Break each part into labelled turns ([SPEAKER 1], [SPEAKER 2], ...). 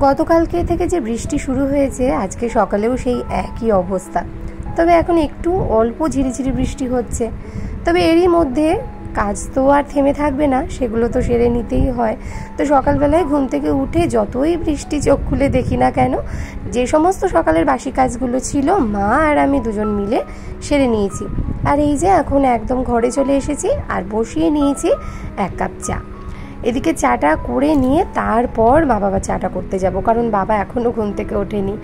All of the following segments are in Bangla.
[SPEAKER 1] গতকালকে থেকে যে বৃষ্টি শুরু হয়েছে, আজকে সকালেও সেই একই অবস্থা। তবে এখন একটু অল্প ঝিরিঝিরি বৃষ্টি হচ্ছে। তবে এরই মধ্যে কাজ তো আর থেমে থাকবে না, সেগুলো তো সেরে নিতেই হয়। তো সকালবেলায় ঘুম থেকে উঠে যতই বৃষ্টি চোখ খুলে দেখি না কেন, যে সমস্ত সকালের বাসি কাজগুলো ছিল মা আর আমি দুজন মিলে সেরে নিয়েছি। আর এই যে এখন একদম ঘরে চলে এসেছি আর বসিয়ে নিয়েছি 1 কাপ চা। এদিকে চাটা করে নিয়ে তারপর বাবা চাটা করতে যাব, কারণ বাবা এখনও ঘুম থেকে ওঠেনি।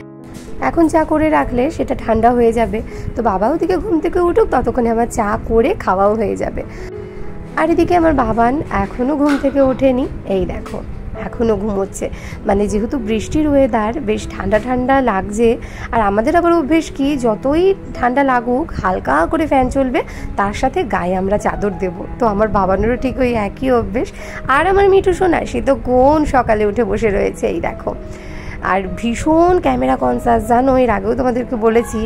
[SPEAKER 1] এখন চা করে রাখলে সেটা ঠান্ডা হয়ে যাবে, তো বাবাও ওদিকে ঘুম থেকে উঠুক, ততক্ষণে আমার চা করে খাওয়াও হয়ে যাবে। আর এদিকে আমার বাবান এখনও ঘুম থেকে ওঠেনি, এই দেখো এখনও ঘুমোচ্ছে। মানে যেহেতু বৃষ্টির ওয়েদার, বেশ ঠান্ডা ঠান্ডা লাগছে। আর আমাদের আবার অভ্যেস কি, যতই ঠান্ডা লাগুক হালকা করে ফ্যান চলবে, তার সাথে গায়ে আমরা চাদর দেব। তো আমার বাবানেরও ঠিক ওই একই অভ্যেস। আর আমার মিঠু সোনা, সে তো কোন সকালে উঠে বসে রয়েছে, এই দেখো। আর ভীষণ ক্যামেরা কনসাস, জানো, এর আগেও তোমাদেরকে বলেছি,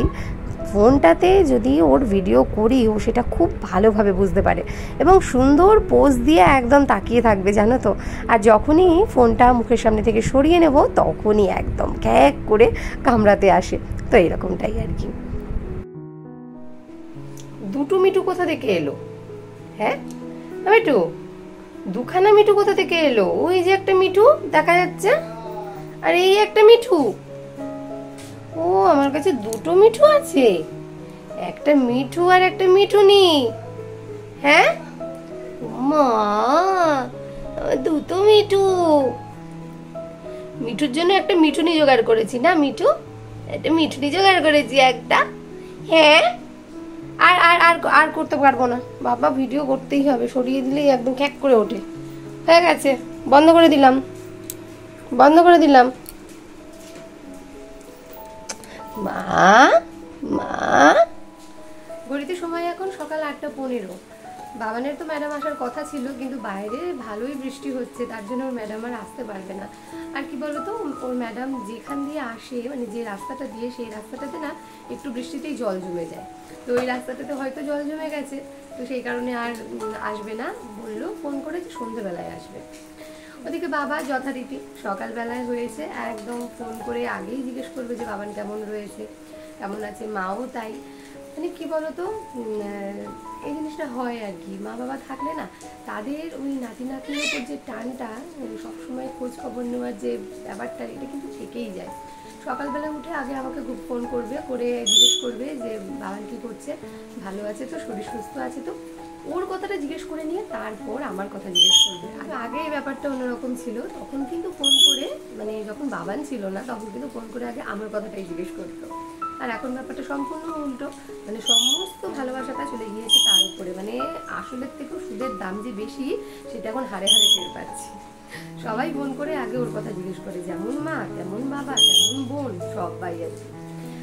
[SPEAKER 1] ফোনটাতে যদি ওর ভিডিও করি ও সেটা খুব ভালোভাবে বুঝতে পারে এবং সুন্দর পোজ দিয়ে একদম তাকিয়ে থাকবে, জানো তো। আর যখনই ফোনটা মুখের সামনে থেকে সরিয়ে নেব, তখনই একদম ক্যাক করে কামড়াতে আসে। তো এরকমটাই আর কি। দুটো মিঠু কোথা থেকে এলো? হ্যাঁ মিঠু, দুখানা মিঠু কোথা থেকে এলো? ওই যে একটা মিঠু দেখা যাচ্ছে, আর এই একটা মিঠু। ও, আমার কাছে দুটো মিঠু আছে, একটা মিঠু আর একটা মিঠুনি। হ্যাঁ মা, দুটো মিঠু। মিঠুর জন্য একটা মিঠুনি জোগাড় করেছি না মিঠু, একটা মিঠুনি জোগাড় করেছি একটা। হ্যাঁ, আর আর আর আর করতে পারবো না বাবা, ভিডিও করতেই হবে, সরিয়ে দিলেই একদম খ্যাক করে ওঠে। হয়ে গেছে, বন্ধ করে দিলাম, বন্ধ করে দিলাম। মা মা, ঘড়িতে সময় এখন সকাল 8:15। বাবানের তো ম্যাডাম আসার কথা ছিল, কিন্তু বাইরে ভালোই বৃষ্টি হচ্ছে, তার জন্য ওর ম্যাডাম আর আসতে পারবে না। আর কি বলতো, ওর ম্যাডাম যেখান দিয়ে আসে, মানে যে রাস্তাটা দিয়ে, সেই রাস্তাটাতে না একটু বৃষ্টিতেই জল জমে যায়। তো ওই রাস্তাটাতে হয়তো জল জমে গেছে, তো সেই কারণে আর আসবে না, বললো ফোন করে যে সন্ধ্যেবেলায় আসবে। ওদিকে বাবা যথারীতি সকালবেলায় হয়েছে, একদম ফোন করে আগেই জিজ্ঞেস করবে যে বাবান কেমন রয়েছে, কেমন আছে। মাও তাই। মানে কি বলতো, এই জিনিসটা হয় আর কি, মা বাবা থাকলে না তাদের ওই নাতি নাতনির উপর যে টানটা, সবসময় খোঁজ খবর নেওয়ার যে ব্যাপারটা, এটা কিন্তু থেকেই যায়। সকালবেলা উঠে আগে আমাকে ফোন করবে, করে জিজ্ঞেস করবে যে বাবান কি করছে, ভালো আছে তো, শরীর সুস্থ আছে তো, ওর কথাটা জিজ্ঞেস করে নিয়ে তারপর আমার কথা জিজ্ঞেস করবে। আর আগে এই ব্যাপারটা অন্যরকম ছিল, তখন কিন্তু ফোন করে, মানে যখন বাবান ছিল না তখন কিন্তু ফোন করে আগে আমার কথাটাই জিজ্ঞেস করতো। আর এখন ব্যাপারটা সম্পূর্ণ উল্টো, মানে সমস্ত ভালোবাসাটা চলে গিয়েছে তার উপরে। মানে আসলের থেকেও সুদের দাম যে বেশি, সেটা এখন হারে হারে টের পাচ্ছি। সবাই ফোন করে আগে ওর কথা জিজ্ঞেস করে, যেমন মা তেমন বাবা তেমন বোন, সবাই আর কি।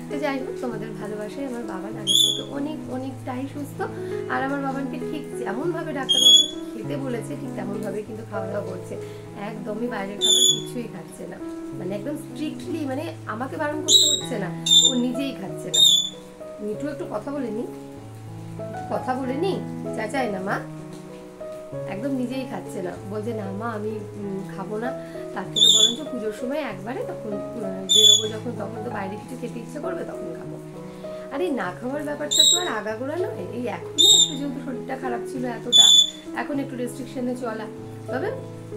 [SPEAKER 1] তো যাই হোক, তোমাদের ভালোবাসায় আমার বাবান আগের থেকে অনেকটাই সুস্থ। আর আমার বাবানকে ঠিক যেমনভাবে ডাক্তারবাবু খেতে বলেছে, ঠিক তেমনভাবে কিন্তু খাওয়া দাওয়া করছে। একদমই বাইরের খাবার কিছুই খাচ্ছে না, মানে একদম স্ট্রিক্টলি, মানে আমাকে বারণ করতে হচ্ছে না, ও নিজেই খাচ্ছে না। মিঠু একটু কথা বলেনি, কথা বলেনি, চাচাই না মা, একদম নিজেই খাচ্ছে না, বলছে না মা আমি খাবো না, তার থেকে বরঞ্চ পুজোর সময় একবারে তখন বেরোবো যখন, তখন তো বাইরে কিছু খেতে ইচ্ছে করবে তখন খাবো। আর এই না খাওয়ার ব্যাপারটা তো আর আগাগোড়া নয়, এই এখনই একটু যেহেতু শরীরটা খারাপ ছিল এতটা, এখন একটু রেস্ট্রিকশনে চলা। তবে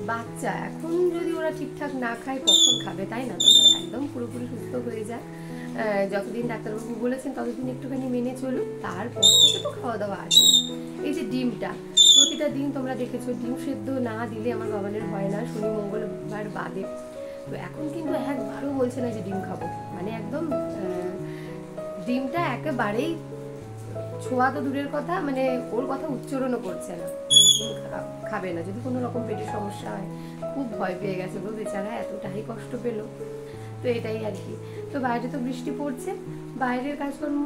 [SPEAKER 1] বাচ্চা এখন যদি ওরা ঠিকঠাক না খায় কখন খাবে, তাই না? তবে একদম পুরোপুরি সুস্থ হয়ে যায়, যতদিন ডাক্তারবাবু বলেছেন ততদিন একটুখানি মেনে চলুক, তারপর থেকে তো খাওয়া দাওয়া আসবে। এই যে ডিমটা, প্রতিটা দিন তোমরা দেখেছো ডিম সেদ্ধ না দিলে আমার বাবানের হয় না, শনি মঙ্গলবার বাদে। তো এখন কিন্তু একবারও বলছে না যে ডিম খাবো, মানে একদম ডিমটা একেবারেই ছোঁয়া তো দূরের কথা, মানে ওর কথা উচ্চারণও করছে না, ডিম খাবে না। যদি কোনো রকম পেটের সমস্যা হয়, খুব ভয় পেয়ে গেছে গো বেচারা, এতটাই কষ্ট পেল। তো এটাই আর কি। তো বাইরে তো বৃষ্টি পড়ছে, বাইরের কাজকর্ম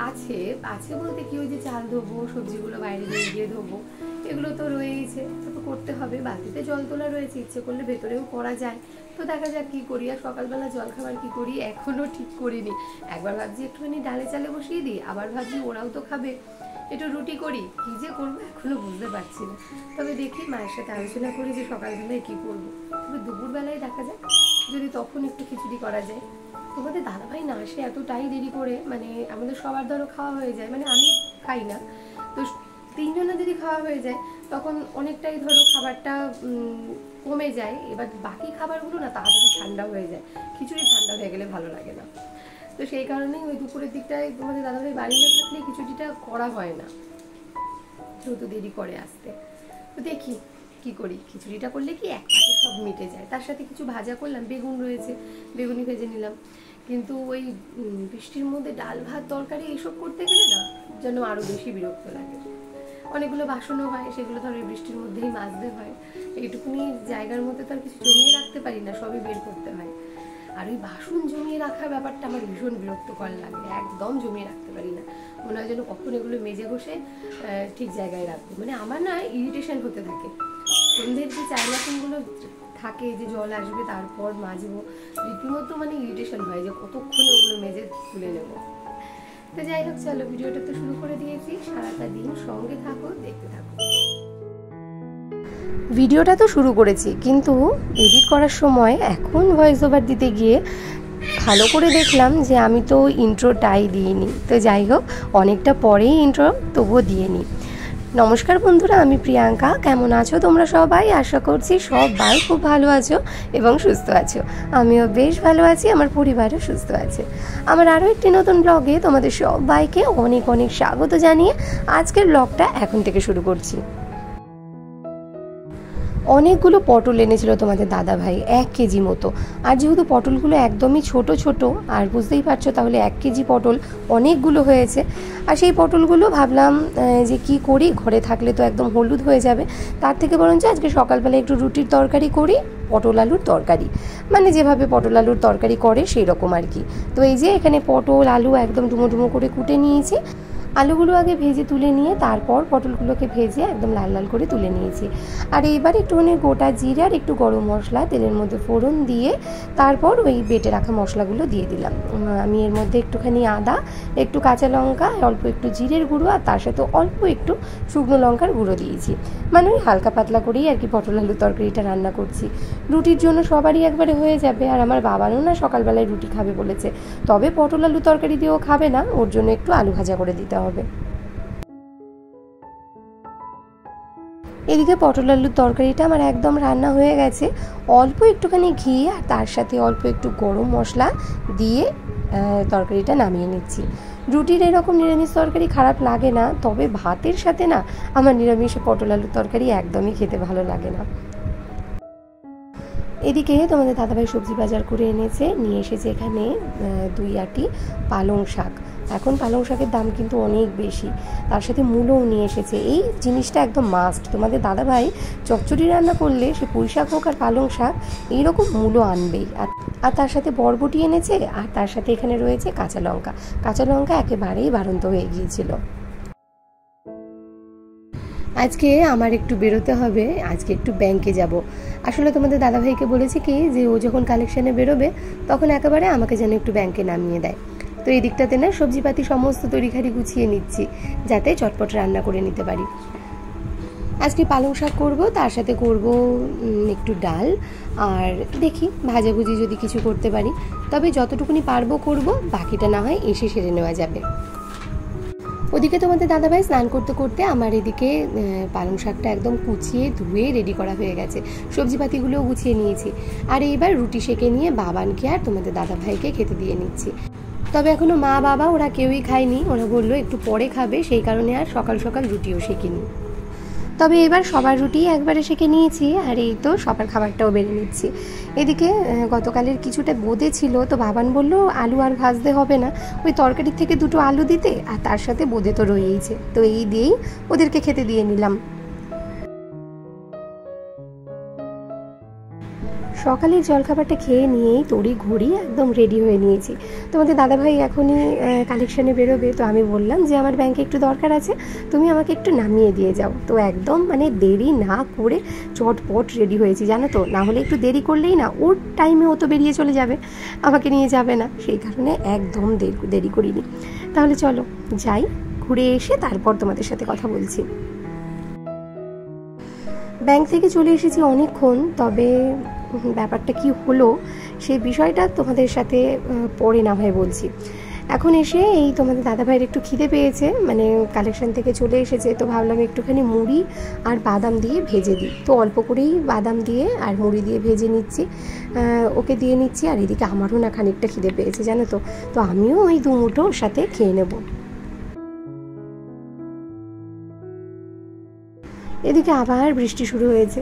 [SPEAKER 1] আছে আছে বলতে কি, ওই যে চাল ধোবো, সবজিগুলো বাইরে নিয়ে গিয়ে ধোবো, এগুলো তো রয়েছে, তো করতে হবে। বালতিতে জল তোলা রয়েছে, ইচ্ছে করলে ভেতরেও করা যায়। তো দেখা যাক কি করি। আর সকালবেলা জল খাবার কি করি এখনো ঠিক করিনি। একবার ভাবছি একটুখানি ডালে চালে বসিয়ে দিই, আবার ভাবছি ওরাও তো খাবে, একটু রুটি করি, কী যে করবো এখনও বুঝতে পারছি না। তবে দেখি মায়ের সাথে আলোচনা করি যে সকালবেলায় কী করবো। তবে দুপুরবেলায় দেখা যাক, যদি তখন একটু খিচুড়ি করা যায়। তোমাদের দাদাভাই না আসে এতটাই দেরি করে, মানে আমাদের সবার ধরো খাওয়া হয়ে যায়, মানে আমি খাই না, তো 3 জনের যদি খাওয়া হয়ে যায় তখন অনেকটাই ধরো খাবারটা কমে যায়। এবার বাকি খাবারগুলো না তাড়াতাড়ি ঠান্ডা হয়ে যায়, খিচুড়ি ঠান্ডা হয়ে গেলে ভালো লাগে না। তো সেই কারণেই ওই দুপুরের দিকটায় তোমাদের দাদাভাই বাড়ি না থাকলে খিচুড়িটা করা হয় না, যেহেতু দেরি করে আসতে। তো দেখি কি করি, খিচুড়িটা করলে কি এক পাতে সব মিটে যায়, তার সাথে কিছু ভাজা করলাম, বেগুন রয়েছে বেগুনি ভেজে নিলাম। কিন্তু ওই বৃষ্টির মধ্যে ডাল ভাত তরকারি এইসব করতে গেলে না যেন আরও বেশি বিরক্ত লাগে। অনেকগুলো বাসনও হয়, সেগুলো ধরো বৃষ্টির মধ্যেই মাজতে হয়। এইটুকুনি জায়গার মধ্যে তো আর কিছু জমিয়ে রাখতে পারি না, সবই বের করতে হয়। আর ওই বাসন জমিয়ে রাখার ব্যাপারটা আমার ভীষণ বিরক্তকর লাগে, একদম জমিয়ে রাখতে পারি না। মনে হয় যেন কখন এগুলো মেজে ঘষে ঠিক জায়গায় রাখবো, মানে আমার না ইরিটেশন হতে থাকে। সন্ধ্যের যে চার বাসনগুলো থাকে, যে জল আসবে তারপর মাজবো, রীতিমতো মানে ইরিটেশন হয় যে কতক্ষণে ওগুলো মেজে তুলে নেবো। তো যাই হোক, চলো ভিডিওটা তো শুরু করে দিয়েছি, সারাটা দিন সঙ্গে থাকো, দেখতে থাকো। ভিডিওটা তো শুরু করেছি, কিন্তু এডিট করার সময় এখন ভয়েস ওভার দিতে গিয়ে ভালো করে দেখলাম যে আমি তো ইন্ট্রোটাই দিইনি। তো যাই হোক, অনেকটা পরেই ইন্ট্রো তবুও দিয়ে নিই। নমস্কার বন্ধুরা, আমি প্রিয়াঙ্কা। কেমন আছো তোমরা সবাই? আশা করছি সবাই খুব ভালো আছো এবং সুস্থ আছো। আমিও বেশ ভালো আছি, আমার পরিবারও সুস্থ আছে। আমার আরও একটি নতুন ব্লগে তোমাদের সবাইকে অনেক অনেক স্বাগত জানিয়ে আজকের ব্লগটা এখন থেকে শুরু করছি। অনেকগুলো পটল এনেছিল তোমাদের দাদাভাই, 1 কেজি মতো। আর যেহেতু পটলগুলো একদমই ছোট ছোট, আর বুঝতেই পারছো তাহলে 1 কেজি পটল অনেকগুলো হয়েছে। আর সেই পটলগুলো ভাবলাম যে কি করি, ঘরে থাকলে তো একদম হলুদ হয়ে যাবে, তার থেকে বরঞ্চ আজকে সকালবেলা একটু রুটির তরকারি করি, পটল আলুর তরকারি, মানে যেভাবে পটল আলুর তরকারি করে সেই রকম আর কি। তো এই যে এখানে পটল আলু একদম ডুমো ডুমো করে কুটে নিয়েছি। আলুগুলো আগে ভেজে তুলে নিয়ে তারপর পটলগুলোকে ভেজে একদম লাল লাল করে তুলে নিয়েছি। আর এইবার একটুখানি গোটা জিরে আর একটু গরম মশলা তেলের মধ্যে ফোড়ন দিয়ে তারপর ওই বেটে রাখা মশলাগুলো দিয়ে দিলাম। আমি এর মধ্যে একটুখানি আদা, একটু কাঁচা লঙ্কা, অল্প একটু জিরের গুঁড়ো আর তার সাথে অল্প একটু শুকনো লঙ্কার গুঁড়ো দিয়েছি। মানে ওই হালকা পাতলা করেই আর কি পটল আলুর তরকারিটা রান্না করছি। রুটির জন্য সবারই একবারে হয়ে যাবে, আর আমার বাবারও না সকালবেলায় রুটি খাবে বলেছে, তবে পটল আলু তরকারি দিয়েও খাবে না, ওর জন্য একটু আলু ভাজা করে দিতে হবে। এদিকে পটল আলুর তরকারিটা আমার একদম রান্না হয়ে গেছে। অল্প একটুখানি ঘি আর তার সাথে অল্প একটু গরম মশলা দিয়ে তরকারিটা নামিয়ে নিচ্ছি। রুটির এরকম নিরামিষ তরকারি খারাপ লাগে না, তবে ভাতের সাথে না আমার নিরামিষ পটল আলুর তরকারি একদমই খেতে ভালো লাগে না। এদিকে তোমাদের দাদাভাই সবজি বাজার করে এনেছে, নিয়ে এসেছে এখানে 2 আঁটি পালং শাক। এখন পালং শাকের দাম কিন্তু অনেক বেশি, তার সাথে মূলও নিয়ে এসেছে। এই জিনিসটা একদম মাস্ট, তোমাদের দাদাভাই চচ্চড়ি রান্না করলে সে পুঁই শাক হোক আর পালং শাক এইরকম মূলও আনবেই। আর তার সাথে বরবটি এনেছে, আর তার সাথে এখানে রয়েছে কাঁচা লঙ্কা। কাঁচা লঙ্কা একেবারেই বাড়ন্ত হয়ে গিয়েছিল। আজকে আমার একটু বেরোতে হবে, আজকে একটু ব্যাংকে যাব। আসলে তোমাদের দাদাভাইকে বলেছি কি যে ও যখন কালেকশানে বেরোবে তখন একেবারে আমাকে যেন একটু ব্যাংকে নামিয়ে দেয়। তো এই দিকটাতে না সবজিপাতি সমস্ত তড়িঘাড়ি গুছিয়ে নিচ্ছি, যাতে চটপট রান্না করে নিতে পারি। আজকে পালং শাক করবো, তার সাথে করব একটু ডাল, আর দেখি ভাজাভুজি যদি কিছু করতে পারি, তবে যতটুকুনি পারবো করব, বাকিটা না হয় এসে সেরে নেওয়া যাবে। ওদিকে তোমাদের দাদাভাই স্নান করতে করতে আমার এদিকে পালং শাকটা একদম কুচিয়ে ধুয়ে রেডি করা হয়ে গেছে, সবজিপাতিগুলোও গুছিয়ে নিয়েছি। আর এইবার রুটি সেঁকে নিয়ে বাবানকে আর তোমাদের দাদাভাইকে খেতে দিয়ে নিচ্ছি। তবে এখনও মা বাবা ওরা কেউই খায়নি, ওরা বললো একটু পরে খাবে, সেই কারণে আর সকাল সকাল রুটিও সেঁকিনি। তবে এবার সবার রুটি একবারে সেঁকে নিয়েছি, আর এই তো সবার খাবারটাও বেড়ে নিচ্ছি। এদিকে গতকালের কিছুটা বোঁদে ছিল, তো বাবান বললো আলু আর ভাজতে হবে না, ওই তরকারির থেকে 2টো আলু দিতে, আর তার সাথে বোঁদে তো রয়েইছে, তো এই দিয়েই ওদেরকে খেতে দিয়ে নিলাম। সকালের জলখাবারটা খেয়ে নিয়েই তড়ি ঘড়ি একদম রেডি হয়ে নিয়েছি। তোমাদের দাদাভাই এখনই কালেকশানে বেরোবে, তো আমি বললাম যে আমার ব্যাংকে একটু দরকার আছে, তুমি আমাকে একটু নামিয়ে দিয়ে যাও। তো একদম মানে দেরি না করে চটপট রেডি হয়েছি, জানো তো, না হলে একটু দেরি করলেই না ওর টাইমে ও তো বেরিয়ে চলে যাবে, আমাকে নিয়ে যাবে না, সেই কারণে একদম দেরি করিনি। তাহলে চলো যাই, ঘুরে এসে তারপর তোমাদের সাথে কথা বলছি। ব্যাংক থেকে চলে এসেছি অনেকক্ষণ, তবে ব্যাপারটা কি হলো সেই বিষয়টা তোমাদের সাথে পরে না হয় বলছি। এখন এসে এই তোমাদের দাদাভাইয়ের একটু খিদে পেয়েছে, মানে কালেকশন থেকে চলে এসেছে, তো ভাবলাম একটুখানি মুড়ি আর বাদাম দিয়ে ভেজে দিই। তো অল্প করেই বাদাম দিয়ে আর মুড়ি দিয়ে ভেজে নিচ্ছি, ওকে দিয়ে নিচ্ছি। আর এদিকে আমারও না খানিকটা খিদে পেয়েছে জানো তো, তো আমিও ওই 2 মুঠো ওর সাথে খেয়ে নেব। এদিকে আবার বৃষ্টি শুরু হয়েছে।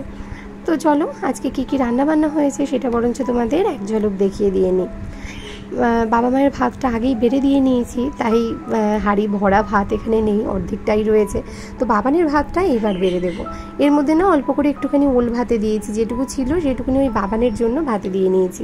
[SPEAKER 1] তো চলো আজকে কি কি রান্না বান্না হয়েছে সেটা বরঞ্চ তোমাদের এক ঝলক দেখিয়ে দিয়ে নিই। বাবা মায়ের ভাতটা আগেই বেড়ে দিয়ে নিয়েছি, তাই হাঁড়ি ভরা ভাত এখানে নেই, অর্ধেকটাই রয়েছে। তো বাবানের ভাতটা এইবার বেড়ে দেবো। এর মধ্যে না অল্প করে একটুখানি ওল ভাতে দিয়েছি, যেটুকু ছিল সেটুকুনি ওই বাবানের জন্য ভাতে দিয়ে নিয়েছি।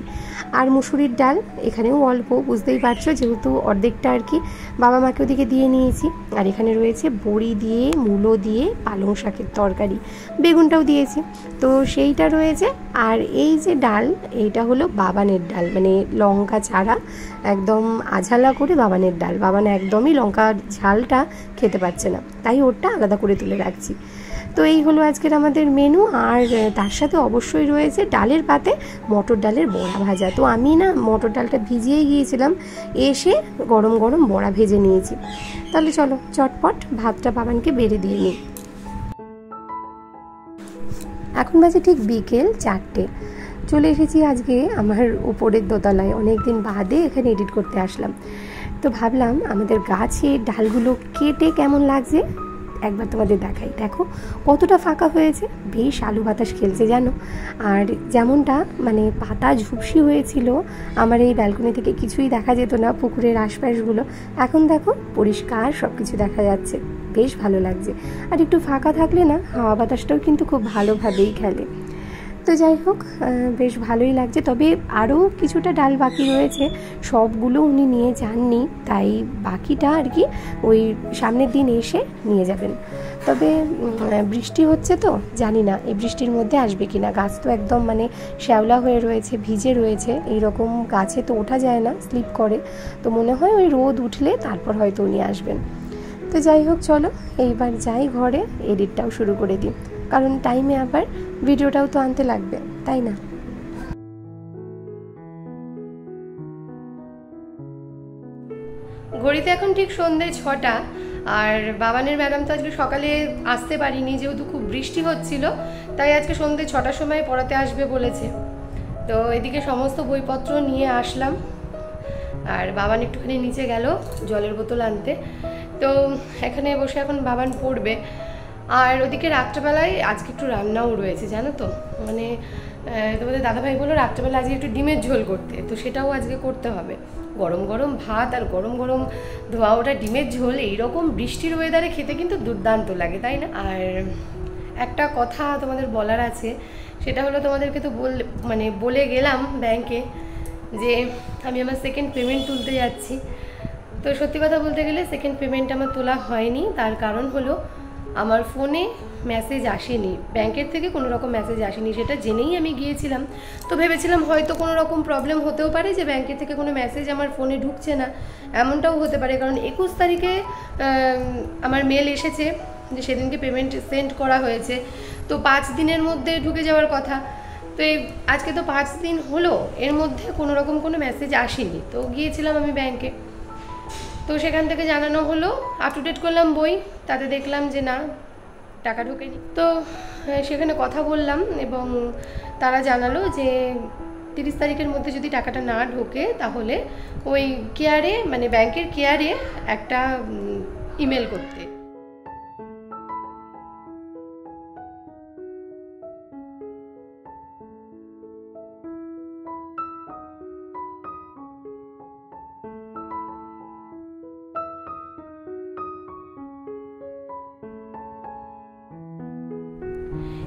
[SPEAKER 1] আর মুসুরির ডাল এখানেও অল্প, বুঝতেই পারছো, যেহেতু অর্ধেকটা আর কি বাবা মাকে ওদিকে দিয়ে নিয়েছি। আর এখানে রয়েছে বড়ি দিয়ে, মূলো দিয়ে পালং শাকের তরকারি, বেগুনটাও দিয়েছি, তো সেইটা রয়েছে। আর এই যে ডাল, এইটা হলো বাবানের ডাল, মানে লঙ্কা ছাড়া একদম আঝালা করে বাবানের ডাল। বাবান একদমই লঙ্কা ঝালটা খেতে পারছে না, তাই ওরটা আলাদা করে তুলে রাখছি। তো এই হলো আজকের আমাদের মেনু। আর তার সাথে অবশ্যই রয়েছে ডালের পাতে মটর ডালের বড়া ভাজা। তো আমি না মটর ডালটা ভিজিয়েই গিয়েছিলাম, এসে গরম গরম বড়া ভেজে নিয়েছি। তাহলে চলো চটপট ভাতটা বাবানকে বেড়ে দিয়ে নিই। এখন বাজে ঠিক বিকেল 4টে। চলে এসেছি আজকে আমার উপরের দোতলায়, অনেকদিন বাদে এখানে এডিট করতে আসলাম। তো ভাবলাম আমাদের গাছে ডালগুলো কেটে কেমন লাগছে একবার তোমাদের দেখাই। দেখো কতটা ফাঁকা হয়েছে, বেশ আলু বাতাস খেলছে জানো। আর যেমনটা মানে পাতা ঝুপসি হয়েছিল, আমার এই ব্যালকনি থেকে কিছুই দেখা যেত না, পুকুরের আশপাশগুলো, এখন দেখো পরিষ্কার সব কিছু দেখা যাচ্ছে, বেশ ভালো লাগছে। আর একটু ফাঁকা থাকলে না হাওয়া বাতাসটাও কিন্তু খুব ভালোভাবেই খেলে। তো যাই হোক, বেশ ভালোই লাগছে। তবে আরও কিছুটা ডাল বাকি রয়েছে, সবগুলো উনি নিয়ে যাননি, তাই বাকিটা আর কি ওই সামনের দিন এসে নিয়ে যাবেন। তবে বৃষ্টি হচ্ছে তো জানি না এই বৃষ্টির মধ্যে আসবে কিনা। গাছ তো একদম মানে শ্যাওলা হয়ে রয়েছে, ভিজে রয়েছে, এইরকম গাছে তো ওঠা যায় না, স্লিপ করে। তো মনে হয় ওই রোদ উঠলে তারপর হয়তো উনি আসবেন। তো যাই হোক চলো এইবার যাই ঘরে, এডিটটাও শুরু করে দিই, কারণ টাইমে আবার ভিডিওটাও তো আনতে লাগবে, তাই না? ঘড়িতে এখন ঠিক সন্ধ্যে 6টা। আর বাবানের ম্যাডাম তো আজকে সকালে আসতে পারিনি, যেহেতু খুব বৃষ্টি হচ্ছিল, তাই আজকে সন্ধ্যে 6টার সময় পড়াতে আসবে বলেছে। তো এদিকে সমস্ত বইপত্র নিয়ে আসলাম, আর বাবান একটুখানি নিচে গেল জলের বোতল আনতে। তো এখানে বসে এখন বাবান পড়বে। আর ওদিকে রাত্রেবেলায় আজকে একটু রান্নাও রয়েছে জানো তো, মানে তোমাদের দাদাভাই বললো রাত্রেবেলা আজকে একটু ডিমের ঝোল করতে, তো সেটাও আজকে করতে হবে। গরম গরম ভাত আর গরম গরম ধোয়া ওটা ডিমের ঝোল এইরকম বৃষ্টির ওয়েদারে খেতে কিন্তু দুর্দান্ত লাগে, তাই না? আর একটা কথা তোমাদের বলার আছে, সেটা হলো তোমাদেরকে তো বলে গেলাম ব্যাংকে যে আমি আমার সেকেন্ড পেমেন্ট তুলতে যাচ্ছি। তো সত্যি কথা বলতে গেলে সেকেন্ড পেমেন্ট আমার তোলা হয়নি, তার কারণ হলো আমার ফোনে মেসেজ আসেনি, ব্যাংকের থেকে কোনো রকম মেসেজ আসেনি। সেটা জেনেই আমি গিয়েছিলাম। তো ভেবেছিলাম হয়তো কোনো রকম প্রবলেম হতেও পারে যে ব্যাংকের থেকে কোনো মেসেজ আমার ফোনে ঢুকছে না, এমনটাও হতে পারে। কারণ 21 তারিখে আমার মেল এসেছে যে সেদিনকে পেমেন্ট সেন্ড করা হয়েছে, তো 5 দিনের মধ্যে ঢুকে যাওয়ার কথা। তো আজকে তো 5 দিন হলো, এর মধ্যে কোনো রকম কোনো মেসেজ আসেনি। তো গিয়েছিলাম আমি ব্যাংকে, তো সেখান থেকে জানানো হলো, আপ টু ডেট করলাম বই, তাতে দেখলাম যে না টাকা ঢোকেনি। তো সেখানে কথা বললাম এবং তারা জানালো যে 30 তারিখের মধ্যে যদি টাকাটা না ঢোকে তাহলে ওই কেয়ারে, মানে ব্যাংকের কেয়ারে একটা ইমেল করতে।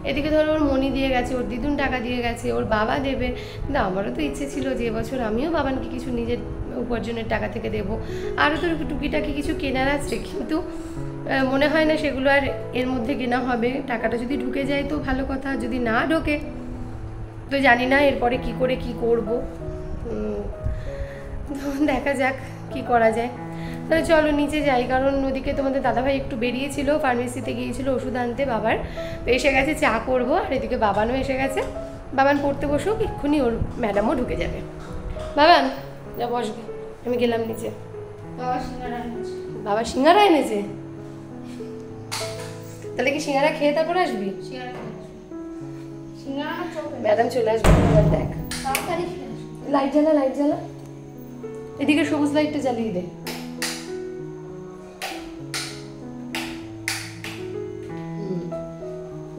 [SPEAKER 1] এদিকে ধরো ওর মনি দিয়ে গেছে, ওর দিদুন টাকা দিয়ে গেছে, ওর বাবা দেবে, কিন্তু আমারও তো ইচ্ছে ছিল যে এবছর আমিও বাবানকে কিছু নিজের উপার্জনের টাকা থেকে দেবো। আরও তো টুকিটাকি কিছু কেনার আছে, কিন্তু মনে হয় না সেগুলো আর এর মধ্যে কেনা হবে। টাকাটা যদি ঢুকে যায় তো ভালো কথা, যদি না ঢোকে তো জানি না এরপরে কি করে কি করব, দেখা যাক কি করা যায়। তাহলে চলো নিচে যাই, কারণ ওদিকে তোমাদের দাদাভাই একটু বেরিয়েছিল, ফার্মেসিতে গিয়েছিল ওষুধ আনতে বাবার, তো এসে গেছে, চা করবো। আর এদিকে বাবানও এসে গেছে, বাবান পড়তে বসুক, এক্ষুনি ওর ম্যাডামও ঢুকে যাবে। বাবান যা বসবে, আমি গেলাম নিচে। বাবা সিঙ্গারা এনেছে, তাহলে কি সিঙ্গারা খেয়ে তারপর আসবি? ম্যাডাম চলে আসবে, দেখ লাইট জ্বালা, লাইট জ্বালা, এদিকে সবুজ লাইটটা জ্বালিয়ে দে।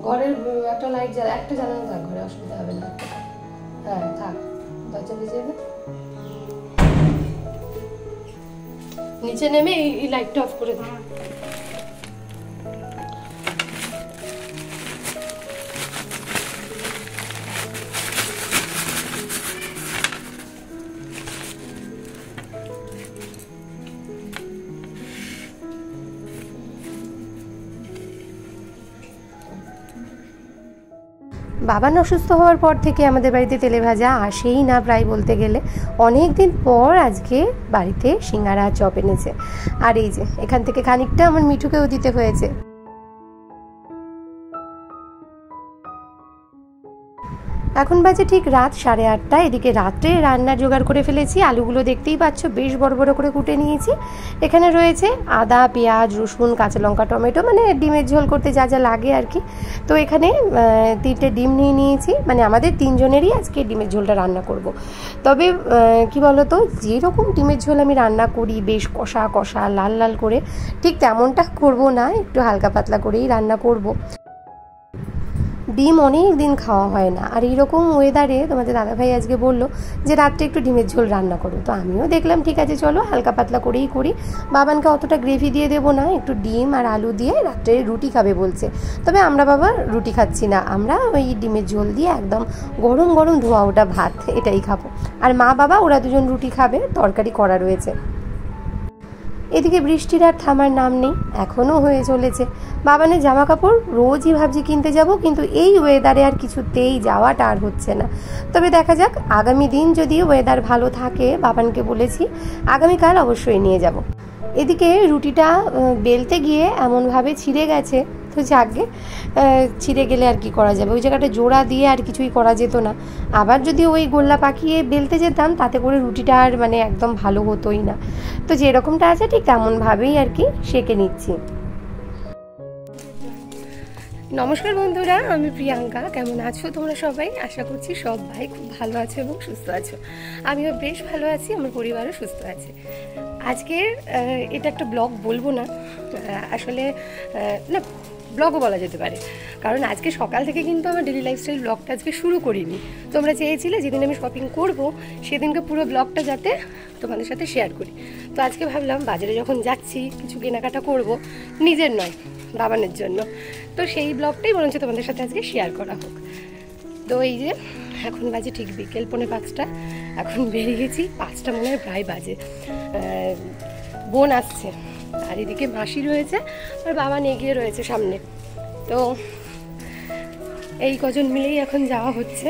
[SPEAKER 1] ঘরের একটা লাইট জ্বালা, একটা জ্বালানো থাক, ঘরে অসুবিধা হবে না। হ্যাঁ থাক, দরজা বেজে যাবে। নিচে নেমে এই লাইটটা অফ করে দে। বাবান অসুস্থ হওয়ার পর থেকে আমাদের বাড়িতে তেলে ভাজা আসেই না প্রায় বলতে গেলে। অনেক দিন পর আজকে বাড়িতে সিঙ্গারা চপ এনেছে। আর এই যে এখান থেকে খানিকটা আমার মিঠুকেও দিতে হয়েছে। এখন বাজে ঠিক রাত 8:30। এদিকে রাত্রে রান্নার জোগাড় করে ফেলেছি। আলুগুলো দেখতেই পাচ্ছ বেশ বড় বড় করে কুটে নিয়েছি। এখানে রয়েছে আদা, পেঁয়াজ, রসুন, কাঁচা লঙ্কা, টমেটো, মানে ডিমের ঝোল করতে যা যা লাগে আর কি। তো এখানে 3টে ডিম নিয়ে নিয়েছি, মানে আমাদের 3 জনেরই আজকে ডিমের ঝোলটা রান্না করব। তবে কি বলতো, যেরকম ডিমের ঝোল আমি রান্না করি বেশ কষা কষা লাল লাল করে, ঠিক তেমনটা করব না, একটু হালকা পাতলা করেই রান্না করব। ডিম অনেক দিন খাওয়া হয় না, আর এইরকম ওয়েদারে তোমাদের দাদাভাই আজকে বললো যে রাত্রে একটু ডিমের ঝোল রান্না করো। তো আমিও দেখলাম ঠিক আছে চলো হালকা পাতলা করেই করি। বাবানকে অতটা গ্রেভি দিয়ে দেবো না, একটু ডিম আর আলু দিয়ে রাত্রে রুটি খাবে বলছে। তবে আমরা বাবা রুটি খাচ্ছি না, আমরা ওই ডিমের ঝোল দিয়ে একদম গরম গরম ধোয়া ওটা ভাত এটাই খাবো। আর মা বাবা ওরা দুজন রুটি খাবে, তরকারি করা রয়েছে। এদিকে বৃষ্টির আর থামার নাম নেই, এখনও হয়ে চলেছে। বাবানের জামা কাপড় রোজই ভাবছি কিনতে যাব, কিন্তু এই ওয়েদারে আর কিছুতেই যাওয়াটা আর হচ্ছে না। তবে দেখা যাক, আগামী দিন যদি ওয়েদার ভালো থাকে বাবানকে বলেছি আগামীকাল অবশ্যই নিয়ে যাব। এদিকে রুটিটা বেলতে গিয়ে এমনভাবে ছিঁড়ে গেছে, তো যাকগে, ছিঁড়ে গেলে আর কি করা যাবে, ওই জায়গাটা জোড়া দিয়ে আর কিছুই করা যেত না। আবার যদি ওই গোল্লা পাকিয়ে বেলতে যেতাম তাতে করে রুটিটা আর মানে একদম ভালো হতোই না। তো যেরকমটা আছে ঠিক তেমনভাবেই আর কি সেঁকে নিচ্ছি। নমস্কার বন্ধুরা, আমি প্রিয়াঙ্কা। কেমন আছো তোমরা সবাই? আশা করছি সবাই খুব ভালো আছো এবং সুস্থ আছো। আমিও বেশ ভালো আছি, আমার পরিবারও সুস্থ আছে। আজকের এটা একটা ব্লগ বলবো না, আসলে না ব্লগও বলা যেতে পারে, কারণ আজকে সকাল থেকে কিন্তু আমার ডেলি লাইফস্টাইল ব্লগটা আজকে শুরু করিনি। তোমরা চেয়েছিলে যেদিন আমি শপিং করব সেদিনকে পুরো ব্লগটা যাতে তোমাদের সাথে শেয়ার করি। তো আজকে ভাবলাম বাজারে যখন যাচ্ছি কিছু কেনাকাটা করব, নিজের নয় বাবানের জন্য, তো সেই ব্লগটাই বরঞ্চ তোমাদের সাথে আজকে শেয়ার করা হোক। তো এই যে এখন বাজে ঠিক বিকেল 4:45, এখন বেরিয়ে গেছি, 5টা মনে হয় প্রায় বাজে। বোন আসছে, আর এদিকে মাসি রয়েছে, আর বাবা এগিয়ে রয়েছে সামনে। তো এই কজন মিলেই এখন যাওয়া হচ্ছে।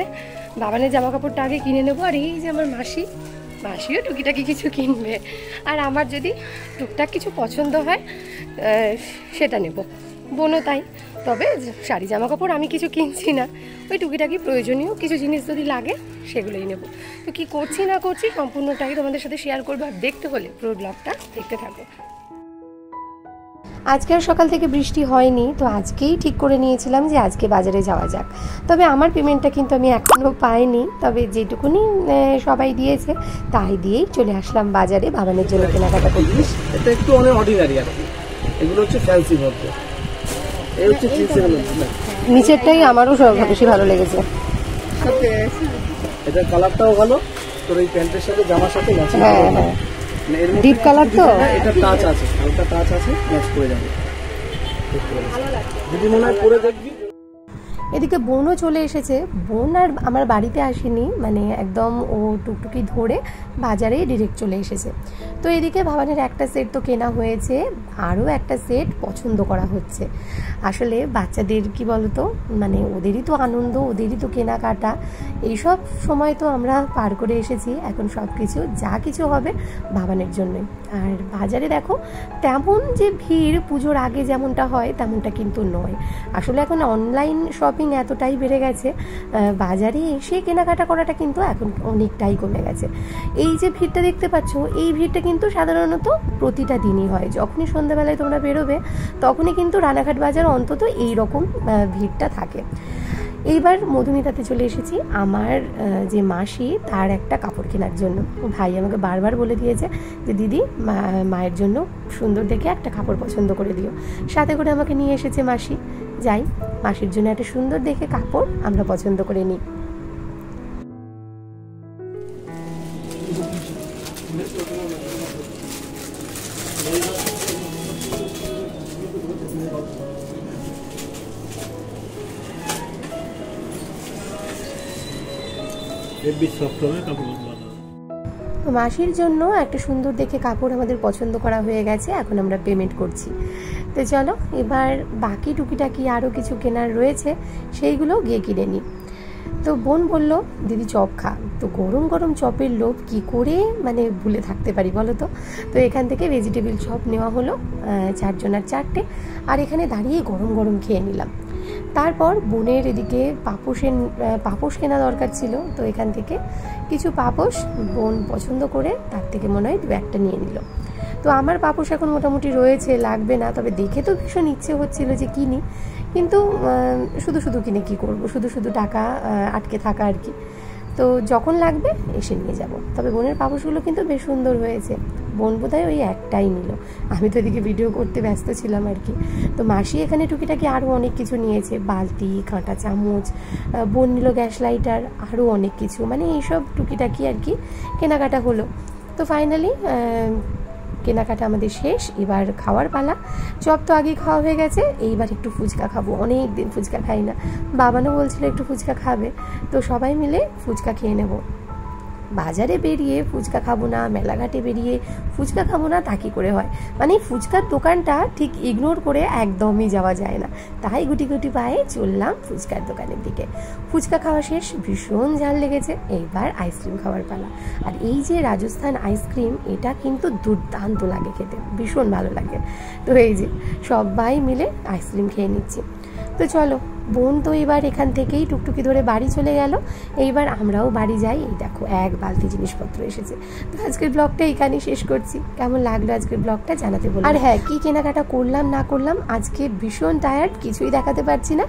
[SPEAKER 1] বাবানের জামা কাপড়টা আগে কিনে নেবো, আর এই যে আমার মাসিও টুকিটাকি কিছু কিনবে, আর আমার যদি টুকটাক কিছু পছন্দ হয় সেটা নেব, বোনও তাই। তবে শাড়ি জামা কাপড় আমি কিছু কিনছি না, ওই টুকিটাকি প্রয়োজনীয় কিছু জিনিস যদি লাগে সেগুলোই নেব। তো কী করছি না করছি সম্পূর্ণটাই তোমাদের সাথে শেয়ার করবো, আর দেখতে হলে পুরো ব্লগটা দেখতে থাকো। আজকে আর সকাল থেকে বৃষ্টি হয়নি, তো আজকেই ঠিক করে নিয়েছিলাম যে আজকে বাজারে যাওয়া যাক। তবে আমার পেমেন্টটা কিন্তু আমি এখনও পাইনি, তবে যেটুকুনি সবাই দিয়েছে তাই দিয়েই চলে আসলাম বাজারে বাবানের জন্য কেনাকাটা করতে।
[SPEAKER 2] এটা একটু অনেক অর্ডিনারি আর কি, এগুলো হচ্ছে ফ্যান্সি মধ্যে, এই হচ্ছে জিন্সের মধ্যে।
[SPEAKER 1] নিচেরটাই আমারও বেশি ভালো লেগেছে,
[SPEAKER 2] এটা কালারটাও ভালো, তোর এই প্যান্টের সাথে জামার সাথে ম্যাচ।
[SPEAKER 1] হ্যাঁ হ্যাঁ, ডিপ কালার তো,
[SPEAKER 2] এটা টাচ আছে, হালকা টাচ আছে, ম্যাচ করে যাবে, ভালো লাগবে যদি মনে হয় পরে দেখবি।
[SPEAKER 1] এদিকে বোনও চলে এসেছে। বোন আর আমার বাড়িতে আসেনি, মানে একদম ও টুকটুকি ধরে বাজারেই ডিরেক্ট চলে এসেছে। তো এদিকে বাবানের একটা সেট তো কেনা হয়েছে, আরও একটা সেট পছন্দ করা হচ্ছে। আসলে বাচ্চাদের কি বলতো, মানে ওদেরই তো আনন্দ, ওদেরই তো কেনাকাটা, এইসব সময় তো আমরা পার করে এসেছি, এখন সব কিছু যা কিছু হবে বাবানের জন্যই। আর বাজারে দেখো তেমন যে ভিড় পুজোর আগে যেমনটা হয় তেমনটা কিন্তু নয়। আসলে এখন অনলাইন শপিং এতটাই বেড়ে গেছে, বাজারে এসে কেনাকাটা করাটা কিন্তু এখন অনেকটাই কমে গেছে। এই যে ভিড়টা দেখতে পাচ্ছ, এই ভিড়টা কিন্তু সাধারণত প্রতিটা দিনই হয়। যখনই সন্ধ্যাবেলায় তোমরা বেরোবে তখনই কিন্তু রানাঘাট বাজার অন্তত এই রকম ভিড়টা থাকে। এইবার মধুমিতাতে চলে এসেছি আমার যে মাসি তার একটা কাপড় কেনার জন্য। ভাই আমাকে বারবার বলে দিয়েছে যে দিদি মায়ের জন্য সুন্দর দেখে একটা কাপড় পছন্দ করে দিও। সাথে করে আমাকে নিয়ে এসেছে মাসি। যাই, মাসির জন্য একটা সুন্দর দেখে কাপড় আমরা পছন্দ করে নিই। মাসির জন্য একটা সুন্দর দেখে কাপড় আমাদের পছন্দ করা হয়ে গেছে, এখন আমরা পেমেন্ট করছি। তো চলো এবার বাকি টুকিটাকি আরও কিছু কেনার রয়েছে, সেইগুলো গিয়ে কিনে নিই। তো বোন বলল দিদি চপ খা, তো গরম গরম চপের লোভ কি করে মানে ভুলে থাকতে পারি বলো তো। তো এখান থেকে ভেজিটেবিল চপ নেওয়া হলো 4 জনের 4টে, আর এখানে দাঁড়িয়ে গরম গরম খেয়ে নিলাম। তারপর বোনের এদিকে পাপোশ কেনা দরকার ছিল, তো এখান থেকে কিছু পাপোশ বোন পছন্দ করে তার থেকে মনে হয় 2-1টা নিয়ে নিল। তো আমার পাপোশ এখন মোটামুটি রয়েছে, লাগবে না, তবে দেখে তো ভীষণ ইচ্ছে হচ্ছিল যে কিনি, কিন্তু শুধু শুধু কিনে কি করব, শুধু শুধু টাকা আটকে থাকা আর কি। তো যখন লাগবে এসে নিয়ে যাব। তবে বোনের পাপোশগুলো কিন্তু বেশ সুন্দর হয়েছে। বোন বোধহয় ওই একটাই নিল, আমি তো এদিকে ভিডিও করতে ব্যস্ত ছিলাম আর কি। তো মাসি এখানে টুকিটাকি আরও অনেক কিছু নিয়েছে, বালতি, কাঁটা চামচ, বোন নিল গ্যাস লাইটার, আরও অনেক কিছু, মানে এইসব টুকিটাকি আর কি কেনাকাটা হলো। তো ফাইনালি কেনাকাটা আমাদের শেষ, এবার খাওয়ার পালা। চপ তো আগেই খাওয়া হয়ে গেছে, এইবার একটু ফুচকা খাবো, অনেক দিন ফুচকা খাই না। বাবানও বলছিল একটু ফুচকা খাবে, তো সবাই মিলে ফুচকা খেয়ে নেব। বাজারে বেরিয়ে ফুচকা খাবো না, মেলাঘাটে বেরিয়ে ফুচকা খাবো না, তা কি করে হয়? মানে ফুচকার দোকানটা ঠিক ইগনোর করে একদমই যাওয়া যায় না। তাই গুটি গুটি পায়ে চললাম ফুচকার দোকানের দিকে। ফুচকা খাওয়া শেষ, ভীষণ ঝাল লেগেছে, এইবার আইসক্রিম খাওয়ার পালা। আর এই যে রাজস্থান আইসক্রিম, এটা কিন্তু দুর্দান্ত লাগে খেতে, ভীষণ ভালো লাগে। তো এই যে সবাই মিলে আইসক্রিম খেয়ে নিচ্ছি। তো চলো, বোন তো এবার এখান থেকেই টুকটুকি ধরে বাড়ি চলে গেল, এইবার আমরাও বাড়ি যাই। এই দেখো 1 বালতি জিনিসপত্র এসেছে। তো আজকের ব্লগটা এখানেই শেষ করছি। কেমন লাগলো আজকের ব্লগটা জানাতে বলো। আর হ্যাঁ, কি কেনাকাটা করলাম না করলাম আজকে ভীষণ টায়ার্ড, কিছুই দেখাতে পারছি না।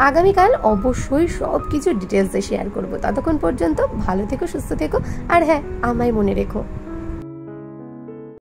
[SPEAKER 1] আগামীকাল অবশ্যই সব কিছু ডিটেলসে শেয়ার করবো। ততক্ষণ পর্যন্ত ভালো থেকো, সুস্থ থেকো, আর হ্যাঁ আমায় মনে রেখো।